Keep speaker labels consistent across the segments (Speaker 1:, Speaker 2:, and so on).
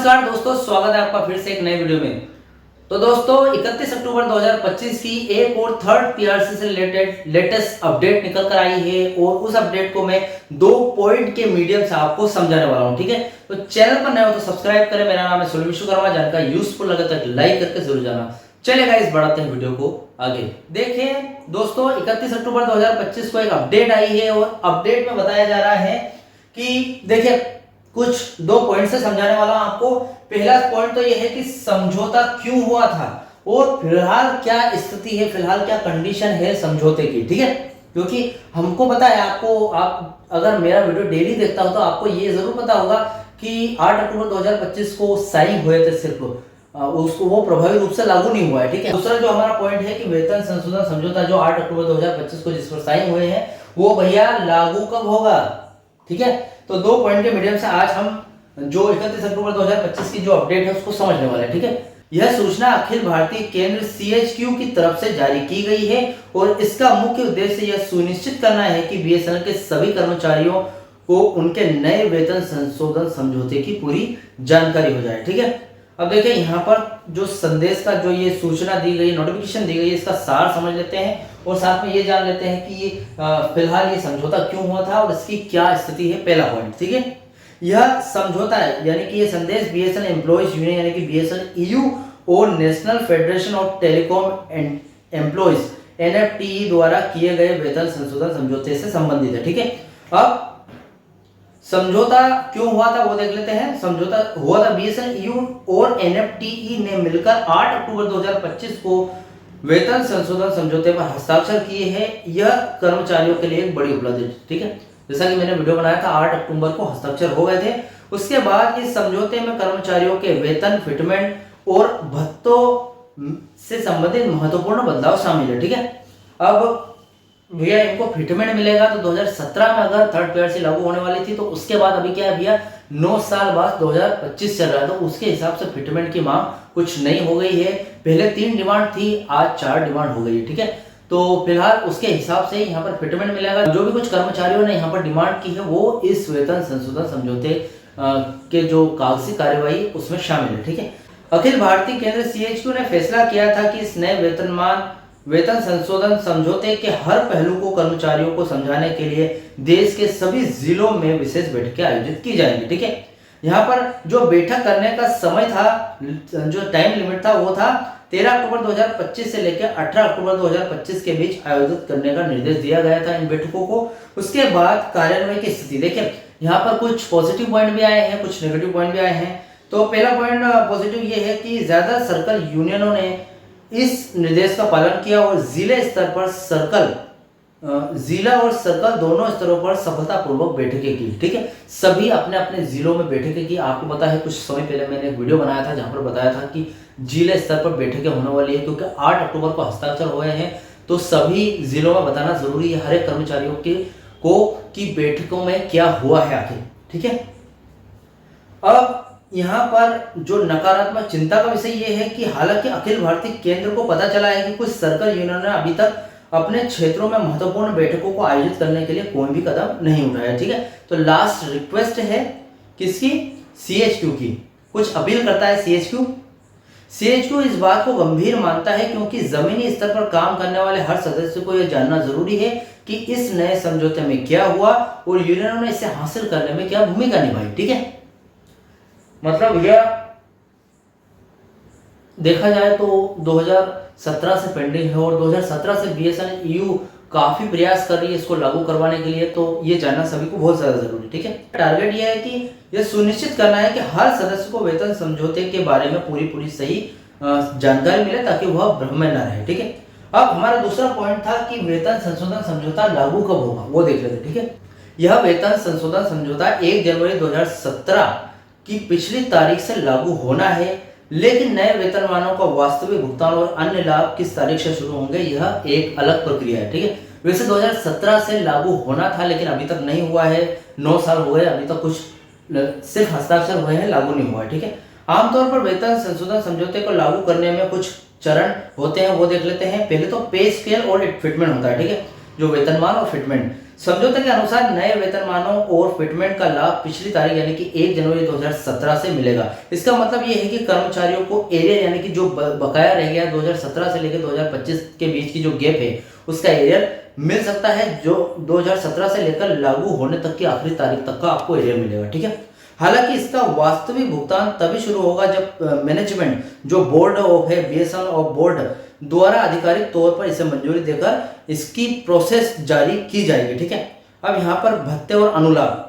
Speaker 1: नमस्कार दोस्तों, स्वागत है आपका फिर से एक नए वीडियो में। तो दोस्तों 31 अक्टूबर 2025 की एक और थर्ड पीआरसी से रिलेटेड लेटेस्ट अपडेट निकल कर आई है और उस अपडेट को मैं 2 पॉइंट के मीडियम से आपको समझाने वाला हूं। ठीक है, तो चैनल पर नए हो तो सब्सक्राइब करें। मेरा नाम है सोलू विश्वकर्मा। जानकारी यूजफुल लगे तो लाइक करके जरूर जाना। चलिए गाइस, बढ़ाते हैं वीडियो को आगे। देखिए दोस्तों, 31 अक्टूबर 2025 को एक अपडेट आई है और अपडेट में बताया जा रहा है कि देखिए कुछ 2 पॉइंट से समझाने वाला हूं आपको। पहला पॉइंट तो यह है कि समझौता क्यों हुआ था और फिलहाल क्या स्थिति है, फिलहाल क्या कंडीशन है समझौते की। ठीक है, क्योंकि हमको पता है, आपको आप अगर मेरा वीडियो डेली देखता हो तो आपको ये जरूर पता होगा कि 8 अक्टूबर 2025 को साइन हुए थे, सिर्फ उसको वो प्रभावी रूप से लागू नहीं हुआ है। ठीक है, दूसरा जो हमारा पॉइंट है कि वेतन संशोधन समझौता जो 8 अक्टूबर 2025 को जिस पर साइन हुए हैं वो भैया लागू कब होगा। ठीक है, तो 2 पॉइंट के मीडियम से आज हम जो 31 अक्टूबर 2025 की जो अपडेट है उसको समझने वाले हैं। ठीक है, यह सूचना अखिल भारतीय केंद्र CHQ की तरफ से जारी की गई है और इसका मुख्य उद्देश्य यह सुनिश्चित करना है कि BSNL के सभी कर्मचारियों को उनके नए वेतन संशोधन समझौते की पूरी जानकारी हो जाए। ठीक है, अब देखिए यहाँ पर जो संदेश का जो ये सूचना दी गई, नोटिफिकेशन दी गई, इसका सार समझ लेते हैं और साथ में ये जान लेते हैं कि ये फिलहाल ये समझौता क्यों हुआ था और इसकी क्या स्थिति है। पहला पॉइंट, ठीक है, यह समझौता है यानी कि ये संदेश BSNL एम्प्लॉइज यूनियन यानी कि BSNL EU और national federation of telecom employees NFTE द्वारा किए गए वेतन संशोधन समझौते से संबंधित है। ठीक है, अब समझौता क्यों हुआ था वो देख लेते हैं। समझौता हुआ था BSNL EU और NFTE ने मिलकर 8 अक्टूबर 2025 को वेतन संशोधन समझौते पर हस्ताक्षर किए हैं। यह कर्मचारियों के लिए एक बड़ी उपलब्धि है। ठीक है, जैसा कि मैंने वीडियो बनाया था, 8 अक्टूबर को हस्ताक्षर हो गए थे। उसके बाद इस समझौते में कर्मचारियों के वेतन, फिटमेंट और भत्तों से संबंधित महत्वपूर्ण बदलाव शामिल है। ठीक है, अब भैया इनको फिटमेंट मिलेगा तो 2017 में अगर थर्ड पीआरसी लागू होने वाली थी तो उसके बाद अभी क्या है भैया, 9 साल बाद 2025 चल रहा है, तो उसके हिसाब से फिटमेंट की मांग कुछ नई हो गई है। पहले 3 डिमांड थी, आज 4 डिमांड हो गई है। ठीक है, तो फिलहाल उसके हिसाब से यहाँ पर फिटमेंट मिलेगा। जो भी कुछ कर्मचारियों ने यहाँ पर डिमांड की है वो इस वेतन संशोधन समझौते के जो कागजी कार्यवाही उसमें शामिल है। ठीक है, अखिल भारतीय केंद्र CHQ ने फैसला किया था कि इस नए वेतन संशोधन समझौते के हर पहलू को कर्मचारियों को समझाने के लिए देश के सभी जिलों में विशेष बैठकें आयोजित की जाएंगी। ठीक है, यहाँ पर जो बैठक करने का समय था, जो टाइम लिमिट था वो था 13 अक्टूबर 2025 से लेकर 18 अक्टूबर 2025 के बीच आयोजित करने का निर्देश दिया गया था इन बैठकों को। उसके बाद कार्यान्वयन की स्थिति देखिए, यहाँ पर कुछ पॉजिटिव पॉइंट भी आए हैं, कुछ नेगेटिव पॉइंट भी आए हैं। तो पहला पॉइंट पॉजिटिव ये है कि ज्यादा सर्कल यूनियनों ने इस निर्देश का पालन किया और जिले स्तर पर जिला और सर्कल दोनों स्तरों पर सफलतापूर्वक बैठकें की। ठीक है, सभी अपने अपने जिलों में बैठकें की। आपको पता है कुछ समय पहले मैंने एक वीडियो बनाया था जहां पर बताया था कि जिले स्तर पर बैठकें होने वाली है, क्योंकि 8 अक्टूबर को हस्ताक्षर हुए हैं तो सभी जिलों में बताना जरूरी है हर एक कर्मचारियों को कि बैठकों में क्या हुआ है आखिर। ठीक है, अब यहाँ पर जो नकारात्मक चिंता का विषय ये है कि हालांकि अखिल भारतीय केंद्र को पता चला है कि कुछ सर्कल यूनियनों ने अभी तक अपने क्षेत्रों में महत्वपूर्ण बैठकों को आयोजित करने के लिए कोई भी कदम नहीं उठाया। ठीक है, तो लास्ट रिक्वेस्ट है किसकी, CHQ की। कुछ अपील करता है CHQ इस बात को गंभीर मानता है क्योंकि जमीनी स्तर पर काम करने वाले हर सदस्य को यह जानना जरूरी है कि इस नए समझौते में क्या हुआ और यूनियनों ने इसे हासिल करने में क्या भूमिका निभाई। ठीक है, मतलब यह देखा जाए तो 2017 से पेंडिंग है और 2017 से BSNL EU काफी प्रयास कर रही है इसको लागू करवाने के लिए, तो ये जानना सभी को बहुत ज्यादा जरूरी है। ठीक है, टारगेट यह है कि यह सुनिश्चित करना है कि हर सदस्य को वेतन समझौते के बारे में पूरी सही जानकारी मिले ताकि वह भ्रम में न रहे। ठीक है, अब हमारा दूसरा पॉइंट था कि वेतन संशोधन समझौता लागू कब होगा वो देख लेते। ठीक है, यह वेतन संशोधन समझौता 1 जनवरी 2017 की पिछली तारीख से लागू होना है, लेकिन नए वेतनमानों का वास्तविक भुगतान और अन्य लाभ किस तारीख से शुरू होंगे यह एक अलग प्रक्रिया है। ठीक है, वैसे 2017 से लागू होना था लेकिन अभी तक नहीं हुआ है। 9 साल हो गए, अभी तक कुछ सिर्फ हस्ताक्षर हुए हैं, लागू नहीं हुआ है। ठीक है, आमतौर पर वेतन संशोधन समझौते को लागू करने में कुछ चरण होते हैं वो देख लेते हैं। पहले तो पे स्केल और फिटमेंट होता है। ठीक है, जो वेतनमान और फिटमेंट समझौते के अनुसार नए वेतनमानों और फिटमेंट का लाभ पिछली तारीख यानी कि 1 जनवरी 2017 से मिलेगा। इसका मतलब ये है कि कर्मचारियों को एरियर यानी कि जो बकाया रह गया 2017 से लेकर 2025 के बीच की जो गैप है उसका एरियर मिल सकता है, जो 2017 से लेकर लागू होने तक की आखिरी तारीख तक का आपको एरियर मिलेगा। ठीक है, हालांकि इसका वास्तविक भुगतान तभी शुरू होगा जब मैनेजमेंट जो बोर्ड ऑफ है बीएसएनएल और बोर्ड द्वारा आधिकारिक तौर पर इसे मंजूरी देकर इसकी प्रोसेस जारी की जाएगी। ठीक है, अब यहाँ पर भत्ते और अनुलाभ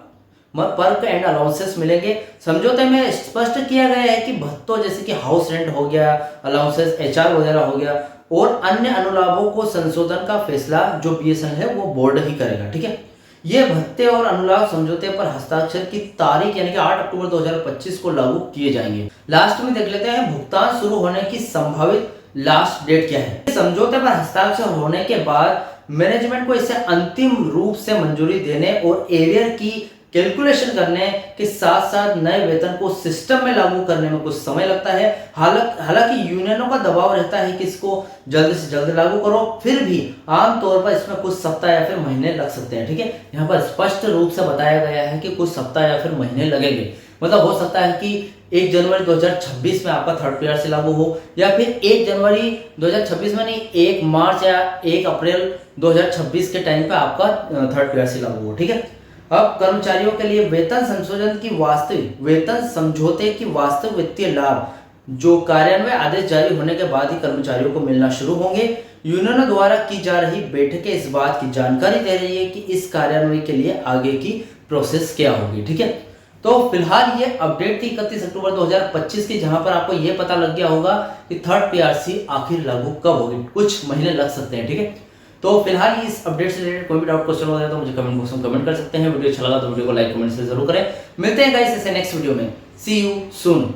Speaker 1: पर्क एंड अलाउंसेस मिलेंगे। समझौते में स्पष्ट किया गया है कि भत्तों जैसे कि हाउस रेंट हो गया, अलाउंसेस एचआर वगैरह हो गया और अन्य अनुलाभों को संशोधन का फैसला जो बीएसएनएल है वो बोर्ड ही करेगा। ठीक है, ये भत्ते और अनुलाभ समझौते पर हस्ताक्षर की तारीख यानी कि 8 अक्टूबर 2025 को लागू किए जाएंगे। लास्ट में देख लेते हैं भुगतान शुरू होने की संभावित लास्ट डेट क्या है। समझौते पर हस्ताक्षर होने के बाद मैनेजमेंट को इसे अंतिम रूप से मंजूरी देने और एरियर की कैलकुलेशन करने के साथ साथ नए वेतन को सिस्टम में लागू करने में कुछ समय लगता है। हालांकि यूनियनों का दबाव रहता है कि इसको जल्द से जल्द लागू करो, फिर भी आमतौर पर इसमें कुछ सप्ताह या फिर महीने लग सकते हैं। ठीक है, यहाँ पर स्पष्ट रूप से बताया गया है कि कुछ सप्ताह या फिर महीने लगेंगे। मतलब हो सकता है कि 1 जनवरी 2026 में आपका थर्ड पीआरसी लागू हो, या फिर 1 जनवरी 2026 में नहीं, 1 मार्च या 1 अप्रैल 2026 के टाइम पे आपका थर्ड पीआरसी लागू हो। ठीक है, अब कर्मचारियों के लिए वेतन संशोधन की वास्तविक वेतन समझौते की वास्तविक वित्तीय लाभ जो कार्यान्वयन आदेश जारी होने के बाद ही कर्मचारियों को मिलना शुरू होंगे। यूनियनों द्वारा की जा रही बैठकें इस बात की जानकारी दे रही है कि इस कार्यान्वयन के लिए आगे की प्रोसेस क्या होगी। ठीक है, तो फिलहाल ये अपडेट थी 31 अक्टूबर 2025 की, जहां पर आपको ये पता लग गया होगा कि थर्ड पीआरसी आखिर लागू कब होगी। कुछ महीने लग सकते हैं। ठीक है, तो फिलहाल इस अपडेट से रिलेटेड कोई भी डाउट क्वेश्चन वगैरह तो मुझे कमेंट बॉक्स में कमेंट कर सकते हैं। वीडियो अच्छा लगा तो वीडियो को लाइक कमेंट से जरूर करें। मिलते हैं गाइस ऐसे नेक्स्ट वीडियो में। सी यू सून।